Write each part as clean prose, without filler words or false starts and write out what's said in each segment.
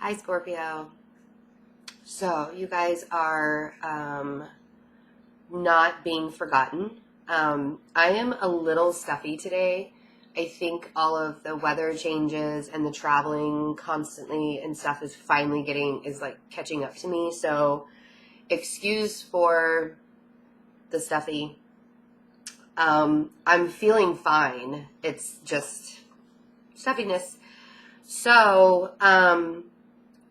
Hi, Scorpio. So, you guys are not being forgotten. I am a little stuffy today. I think all of the weather changes and the traveling constantly and stuff is finally catching up to me. So, excuse for the stuffy. I'm feeling fine. It's just stuffiness. So,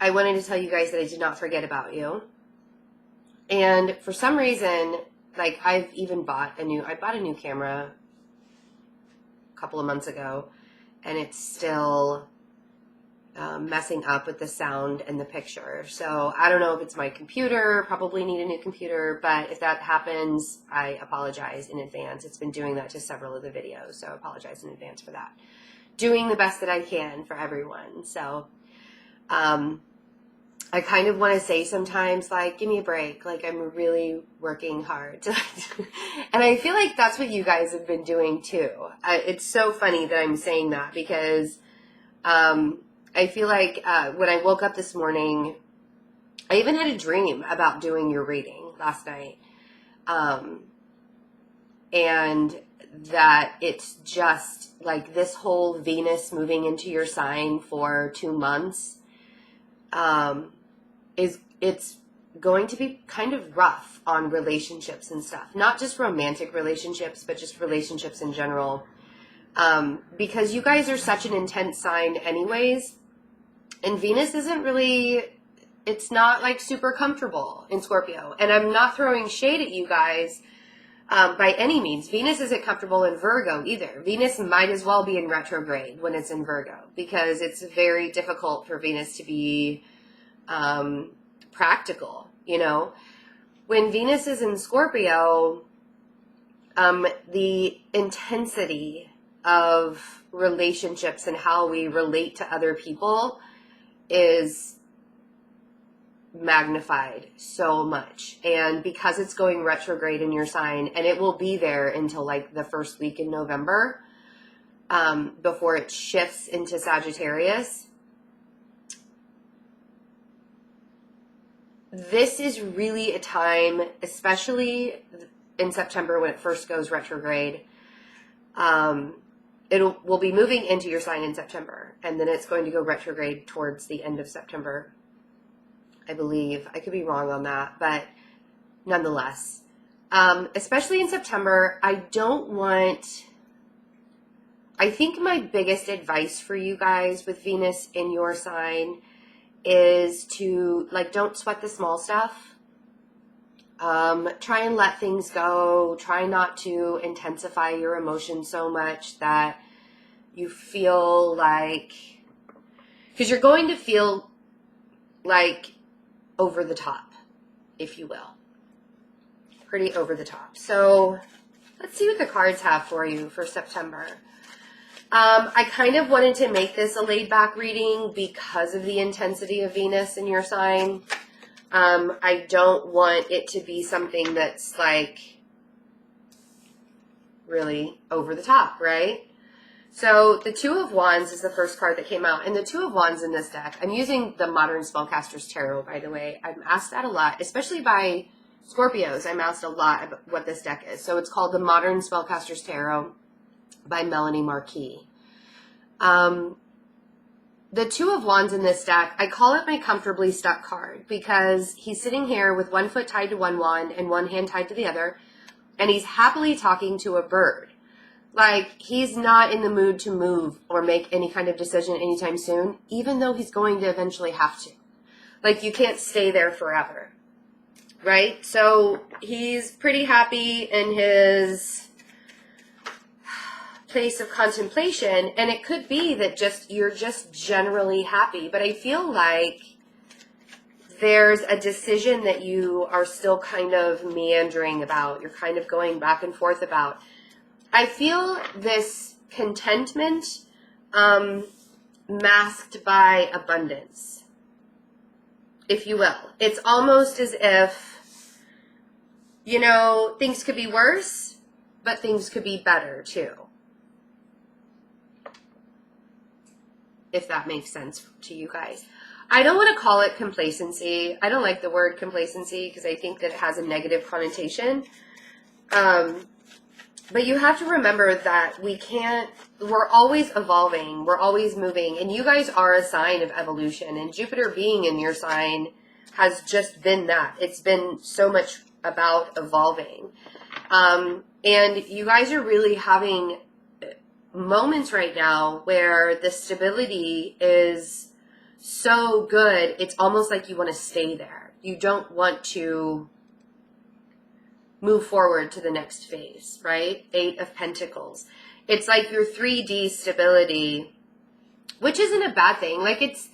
I wanted to tell you guys that I did not forget about you. And for some reason, I bought a new camera a couple of months ago, and it's still messing up with the sound and the picture. So I don't know if it's my computer, probably need a new computer, but if that happens, I apologize in advance. It's been doing that to several of the videos, so I apologize in advance for that. Doing the best that I can for everyone. So, I kind of want to say sometimes, give me a break. I'm really working hard. And I feel like that's what you guys have been doing too. It's so funny that I'm saying that because I feel like when I woke up this morning, I even had a dream about doing your reading last night. And that it's just this whole Venus moving into your sign for 2 months. It's going to be kind of rough on relationships and stuff. Not just romantic relationships, but just relationships in general. Because you guys are such an intense sign anyways. And Venus isn't really, it's not super comfortable in Scorpio. And I'm not throwing shade at you guys by any means. Venus isn't comfortable in Virgo either. Venus might as well be in retrograde when it's in Virgo. Because it's very difficult for Venus to be practical, when Venus is in Scorpio, the intensity of relationships and how we relate to other people is magnified so much. And because it's going retrograde in your sign, and it will be there until the first week in November, before it shifts into Sagittarius, this is really a time, especially in September when it first goes retrograde. We'll be moving into your sign in September, and then it's going to go retrograde towards the end of September, I believe. I could be wrong on that, but nonetheless, especially in September, I think my biggest advice for you guys with Venus in your sign is to don't sweat the small stuff. Try and let things go. Try not to intensify your emotions so much that you feel because you're going to feel over the top, if you will. Pretty over the top. So let's see what the cards have for you for September. I kind of wanted to make this a laid-back reading because of the intensity of Venus in your sign. I don't want it to be something that's really over the top, right? So the Two of Wands is the first card that came out. And the Two of Wands in this deck, I'm using the Modern Spellcaster's Tarot, by the way. I'm asked that a lot, especially by Scorpios. I'm asked a lot about what this deck is. So it's called the Modern Spellcaster's Tarot by Melanie Marquis. The Two of Wands in this deck, I call it my comfortably stuck card because he's sitting here with one foot tied to one wand and one hand tied to the other, and he's happily talking to a bird. He's not in the mood to move or make any kind of decision anytime soon, even though he's going to eventually have to. You can't stay there forever, right? So he's pretty happy in his place of contemplation, and it could be that you're just generally happy, but I feel there's a decision that you are still kind of meandering about. You're kind of going back and forth about. I feel this contentment masked by abundance, if you will. It's almost as if, things could be worse, but things could be better too. If that makes sense to you guys. I don't want to call it complacency. I don't like the word complacency because I think that it has a negative connotation. But you have to remember that we're always evolving, we're always moving, and you guys are a sign of evolution, and Jupiter being in your sign has just been that. It's been so much about evolving. And you guys are really having moments right now where the stability is so good, it's almost like you want to stay there. You don't want to move forward to the next phase, right? 8 of Pentacles. It's like your 3D stability, which isn't a bad thing. Like it's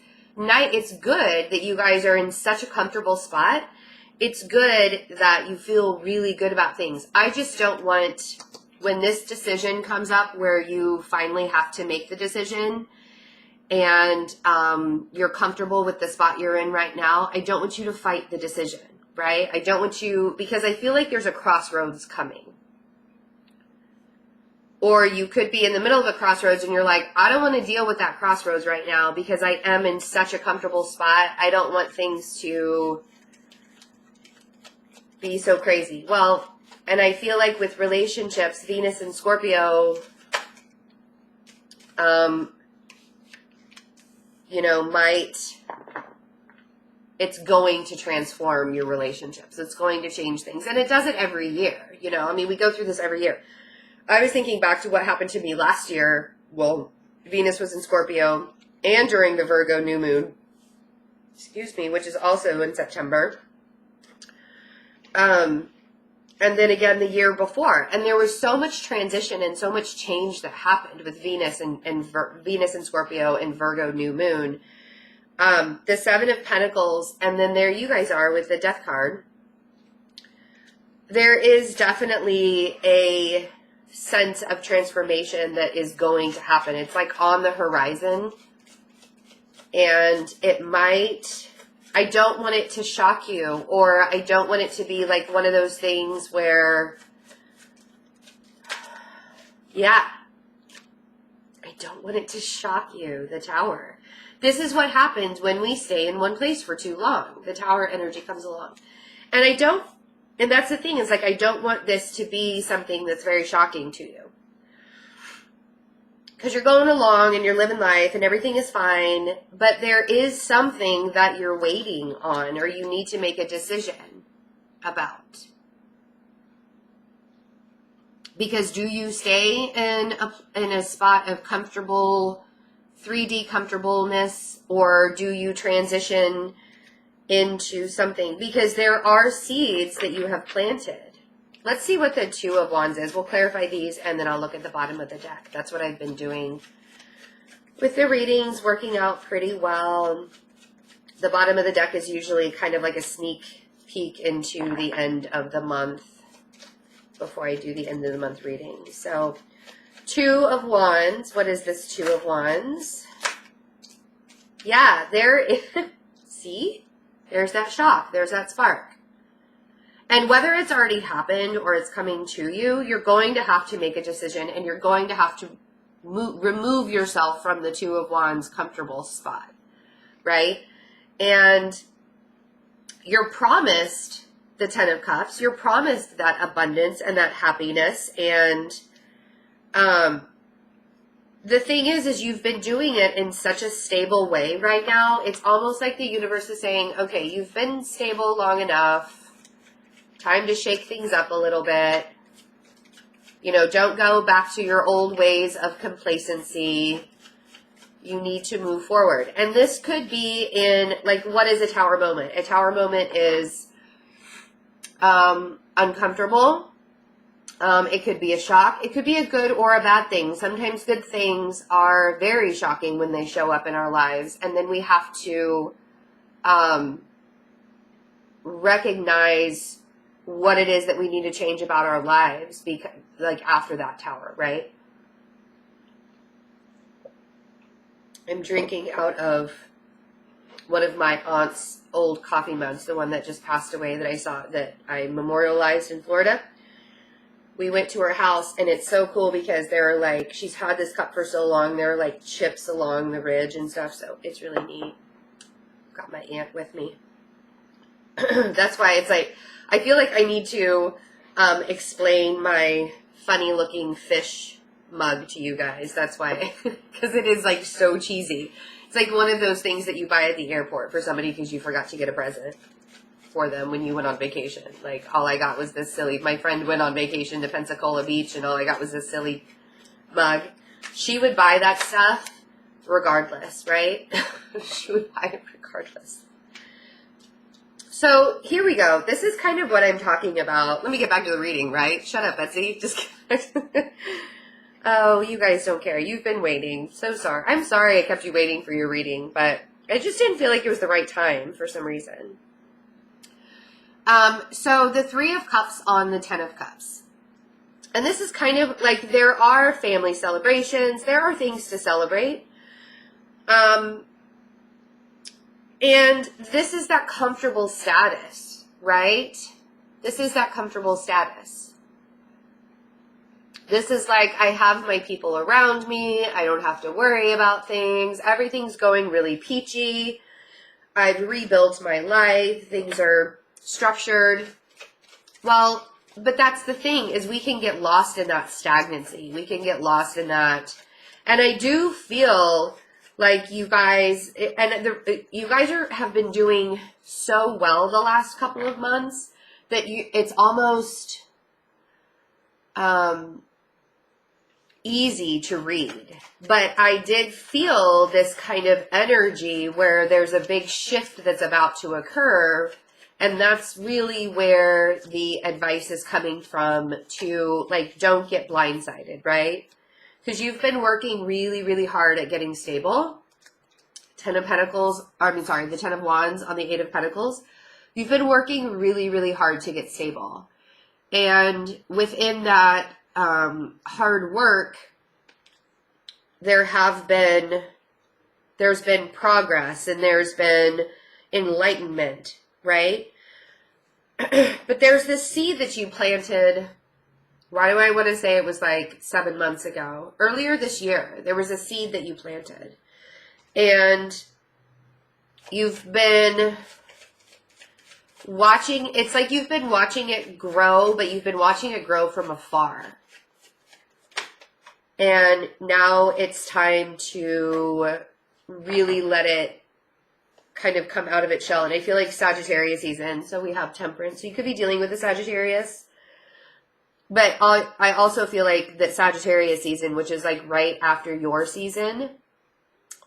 good that you guys are in such a comfortable spot. It's good that you feel really good about things. I just don't want, when this decision comes up where you finally have to make the decision and you're comfortable with the spot you're in right now, I don't want you to fight the decision. Right? I don't want you, because I feel like there's a crossroads coming. Or you could be in the middle of a crossroads and you're like, I don't want to deal with that crossroads right now because I am in such a comfortable spot. I don't want things to be so crazy. Well, and I feel like with relationships, Venus and Scorpio, it's going to transform your relationships. It's going to change things. And it does it every year. We go through this every year. I was thinking back to what happened to me last year. Well, Venus was in Scorpio and during the Virgo new moon, which is also in September. And then again the year before. And there was so much transition and so much change that happened with Venus and Venus and Scorpio and Virgo new moon. The 7 of Pentacles, and then there you guys are with the Death card. There is definitely a sense of transformation that is going to happen. It's like on the horizon. And it might, I don't want it to shock you, or I don't want it to be like one of those things where, I don't want it to shock you, the Tower. This is what happens when we stay in one place for too long. The Tower energy comes along. And and that's the thing, is like, I don't want this to be something that's very shocking to you. Because you're going along and you're living life and everything is fine, but there is something that you're waiting on or you need to make a decision about. Because do you stay in a spot of comfortable 3D comfortableness, or do you transition into something? Because there are seeds that you have planted. Let's see what the 2 of Wands is. We'll clarify these and then I'll look at the bottom of the deck. That's what I've been doing with the readings, working out pretty well. The bottom of the deck is usually kind of like a sneak peek into the end of the month before I do the end of the month reading. So 2 of Wands. What is this 2 of Wands? Yeah, there is. See? There's that shock. There's that spark. And whether it's already happened or it's coming to you, you're going to have to make a decision and you're going to have to remove yourself from the 2 of Wands comfortable spot, right? And you're promised the 10 of Cups. You're promised that abundance and that happiness. And the thing is you've been doing it in such a stable way right now. It's almost like the universe is saying, okay, you've been stable long enough. Time to shake things up a little bit. Don't go back to your old ways of complacency. You need to move forward. And this could be in, like, what is a Tower moment? A Tower moment is uncomfortable. It could be a shock. It could be a good or a bad thing. Sometimes good things are very shocking when they show up in our lives. And then we have to recognize what it is that we need to change about our lives, because, like, after that Tower, right? I'm drinking out of one of my aunt's old coffee mugs, the one that just passed away that I memorialized in Florida. We went to her house, and it's so cool because there are, like, she's had this cup for so long, there are, like, chips along the ridge and stuff, so it's really neat. got my aunt with me. That's why it's like, I feel like I need to explain my funny looking fish mug to you guys. That's why, because it is like so cheesy. It's like one of those things that you buy at the airport for somebody because you forgot to get a present for them when you went on vacation. Like, all I got was this silly, my friend went on vacation to Pensacola Beach and all I got was this silly mug. She would buy that stuff regardless, right? She would buy it regardless. So here we go. This is kind of what I'm talking about. Let me get back to the reading, right? Shut up, Betsy. Just oh, you guys don't care. You've been waiting. So sorry. I'm sorry I kept you waiting for your reading, but I just didn't feel like it was the right time for some reason. So the 3 of Cups on the 10 of Cups. And this is kind of like, there are family celebrations. There are things to celebrate. And this is that comfortable status, right? This is that comfortable status. This is like, I have my people around me. I don't have to worry about things. Everything's going really peachy. I've rebuilt my life. Things are structured. Well, but that's the thing, is we can get lost in that stagnancy. We can get lost in that. And I do feel like you guys, you guys have been doing so well the last couple of months that it's almost easy to read. But I did feel this kind of energy where there's a big shift that's about to occur. And that's really where the advice is coming from, to like, don't get blindsided, right? Because you've been working really, really hard at getting stable. 10 of Pentacles, the 10 of Wands on the 8 of Pentacles. You've been working really, really hard to get stable. And within that hard work, there's been progress and there's been enlightenment, right? But there's this seed that you planted. Why do I want to say it was like 7 months ago? Earlier this year, there was a seed that you planted. And you've been watching, it's like you've been watching it grow, but you've been watching it grow from afar. And now it's time to really let it kind of come out of its shell. And I feel like Sagittarius season, so we have Temperance. So you could be dealing with a Sagittarius. But I also feel like that Sagittarius season, which is like right after your season,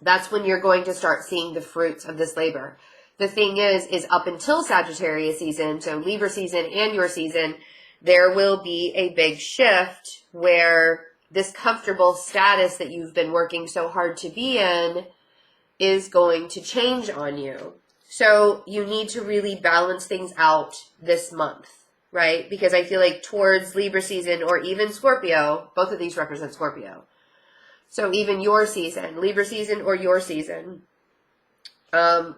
that's when you're going to start seeing the fruits of this labor. The thing is up until Sagittarius season, so Libra season and your season, there will be a big shift where this comfortable status that you've been working so hard to be in is going to change on you. So you need to really balance things out this month, right? Because I feel like towards Libra season or even Scorpio, both of these represent Scorpio. So even your season, Libra season or your season, I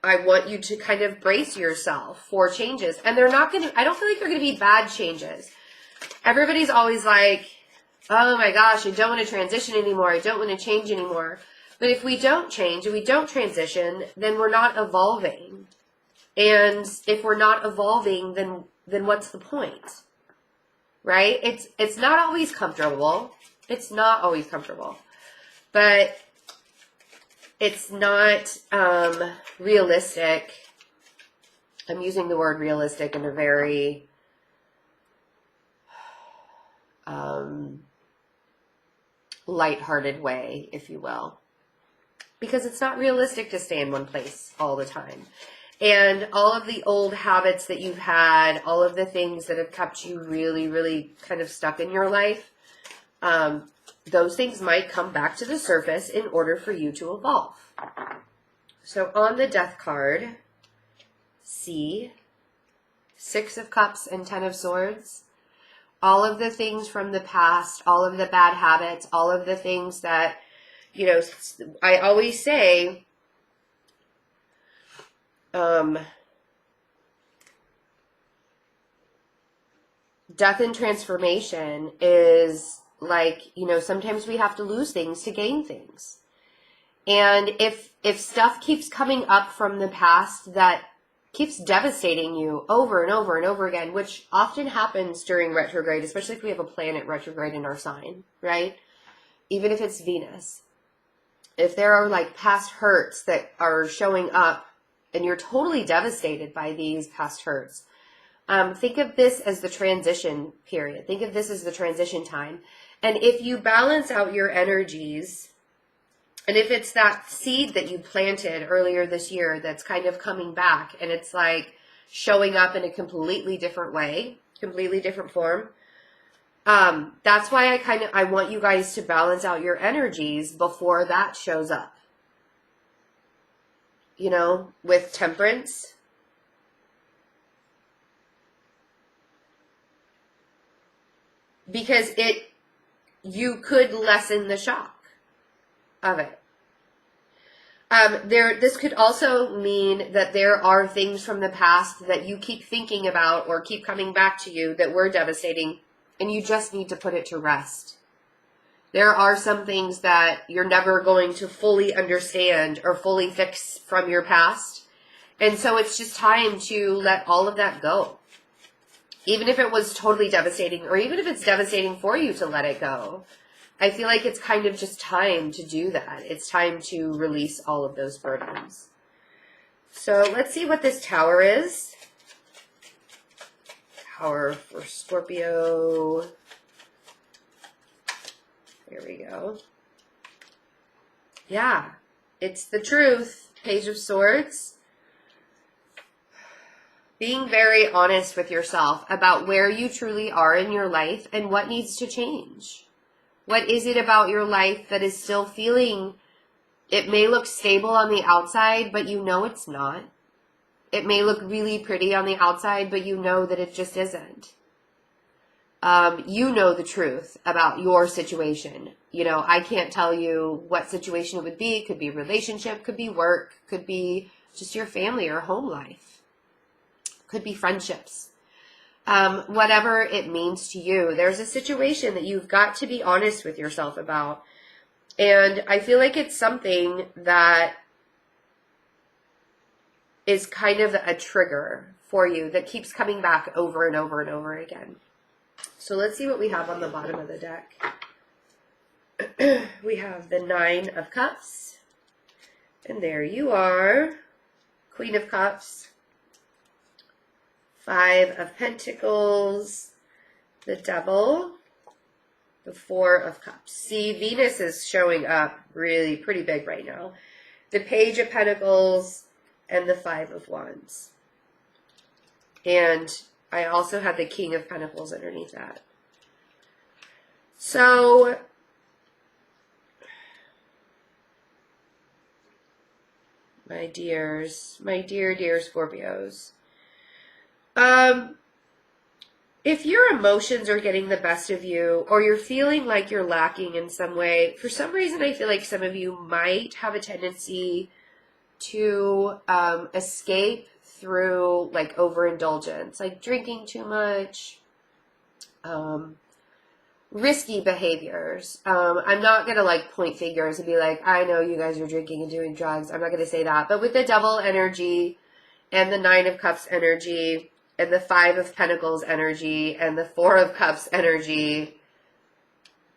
want you to kind of brace yourself for changes. And they're not going to, I don't feel like they're going to be bad changes. Everybody's always like, oh my gosh, I don't want to transition anymore. I don't want to change anymore. But if we don't change and we don't transition, then we're not evolving. And if we're not evolving, then what's the point? Right? It's not always comfortable. It's not always comfortable. But it's not realistic. I'm using the word realistic in a very lighthearted way, if you will. Because it's not realistic to stay in one place all the time. And all of the old habits that you've had, all of the things that have kept you really, really kind of stuck in your life, those things might come back to the surface in order for you to evolve. So on the Death card, see 6 of Cups and 10 of Swords. All of the things from the past, all of the bad habits, all of the things that, you know, I always say, death and transformation is like, you know, sometimes we have to lose things to gain things. And if stuff keeps coming up from the past that keeps devastating you over and over and over again, which often happens during retrograde, especially if we have a planet retrograde in our sign, right? Even if it's Venus. If there are like past hurts that are showing up and you're totally devastated by these past hurts, think of this as the transition period. Think of this as the transition time. And if you balance out your energies, and if it's that seed that you planted earlier this year that's kind of coming back and it's like showing up in a completely different way, completely different form, that's why I want you guys to balance out your energies before that shows up. You know, with temperance. Because you could lessen the shock of it. This could also mean that there are things from the past that you keep thinking about or keep coming back to you that were devastating, and you just need to put it to rest. There are some things that you're never going to fully understand or fully fix from your past, and so it's just time to let all of that go. Even if it was totally devastating, or even if it's devastating for you to let it go. I feel like it's kind of just time to do that. It's time to release all of those burdens. So let's see what this Tower is. Tower for Scorpio. There we go. Yeah, it's the truth. Page of Swords. Being very honest with yourself about where you truly are in your life and what needs to change. What is it about your life that is still feeling, it may look stable on the outside, but you know it's not. It may look really pretty on the outside, but you know that it just isn't. You know the truth about your situation. You know, I can't tell you what situation it would be. It could be relationship, could be work, could be just your family or home life. Could be friendships. Whatever it means to you, there's a situation that you've got to be honest with yourself about. And I feel like it's something that is kind of a trigger for you that keeps coming back over and over and over again. So let's see what we have on the bottom of the deck. We have the 9 of Cups. And there you are. Queen of Cups. 5 of Pentacles, the Devil, the 4 of Cups. See, Venus is showing up really pretty big right now. The Page of Pentacles and the 5 of Wands. And I also have the King of Pentacles underneath that. So, my dears, my dear Scorpios, if your emotions are getting the best of you, or you're feeling like you're lacking in some way, for some reason I feel like some of you might have a tendency to escape through like overindulgence, like drinking too much, risky behaviors. I'm not going to like point fingers and be like, I know you guys are drinking and doing drugs. I'm not going to say that. But with the Devil energy and the 9 of Cups energy, and the 5 of Pentacles energy, and the 4 of Cups energy,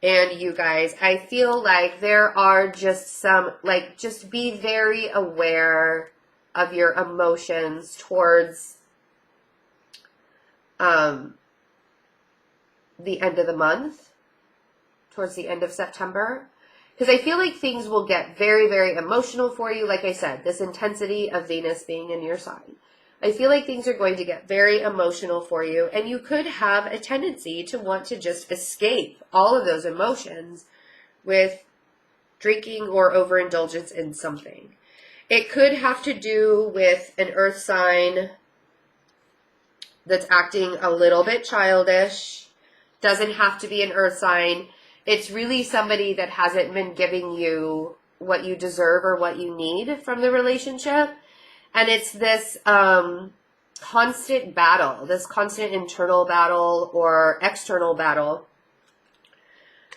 and you guys, I feel like there are just some, like, just be very aware of your emotions towards the end of the month, towards the end of September. Because I feel like things will get very, very emotional for you. Like I said, this intensity of Venus being in your sign. I feel like things are going to get very emotional for you, and you could have a tendency to want to just escape all of those emotions with drinking or overindulgence in something. It could have to do with an earth sign that's acting a little bit childish. Doesn't have to be an earth sign. It's really somebody that hasn't been giving you what you deserve or what you need from the relationship. And it's this constant battle, this constant internal battle or external battle.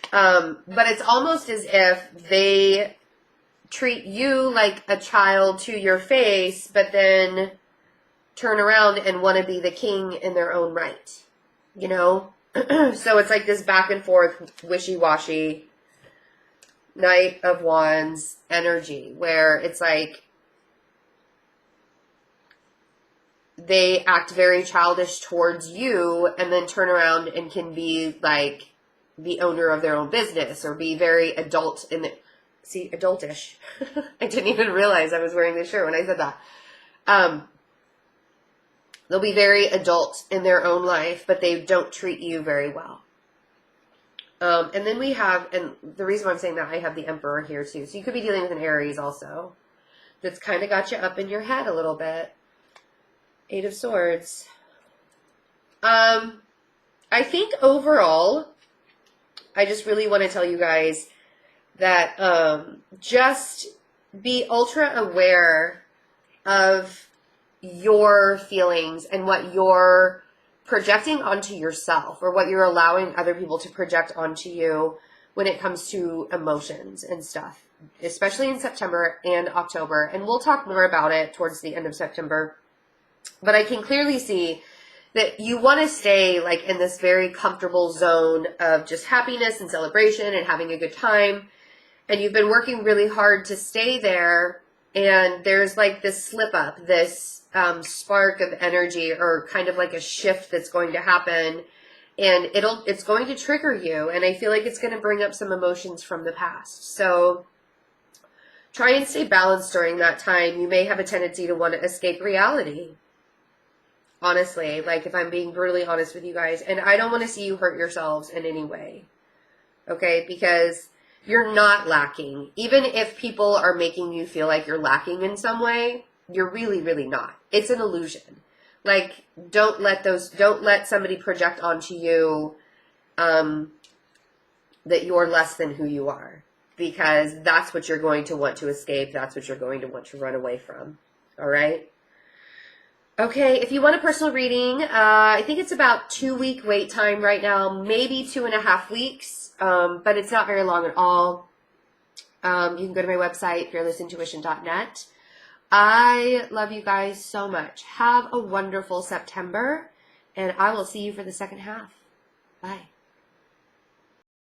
But it's almost as if they treat you like a child to your face, but then turn around and want to be the king in their own right, you know? So it's like this back and forth, wishy-washy Knight of Wands energy, where it's like they act very childish towards you and then turn around and can be like the owner of their own business or be very adult in the, see, adultish. I didn't even realize I was wearing this shirt when I said that. They'll be very adult in their own life, but they don't treat you very well. And then we have, and the reason why I'm saying that, I have the Emperor here too. So you could be dealing with an Aries also. That's kind of got you up in your head a little bit. 8 of Swords. I think overall, I just really want to tell you guys that just be ultra aware of your feelings and what you're projecting onto yourself or what you're allowing other people to project onto you when it comes to emotions and stuff, especially in September and October. And we'll talk more about it towards the end of September. But I can clearly see that you want to stay like in this very comfortable zone of just happiness and celebration and having a good time. And you've been working really hard to stay there. And there's like this slip up, this spark of energy or kind of like a shift that's going to happen. And it's going to trigger you. And I feel like it's going to bring up some emotions from the past. So try and stay balanced during that time. You may have a tendency to want to escape reality. Honestly, like if I'm being brutally honest with you guys, and I don't want to see you hurt yourselves in any way, okay? Because you're not lacking. Even if people are making you feel like you're lacking in some way, you're really, really not. It's an illusion. Like, don't let somebody project onto you, that you're less than who you are, because that's what you're going to want to escape. That's what you're going to want to run away from. All right? Okay, if you want a personal reading, I think it's about 2-week wait time right now, maybe 2.5 weeks, but it's not very long at all. You can go to my website, fearlessintuition.net. I love you guys so much. Have a wonderful September, and I will see you for the second half. Bye.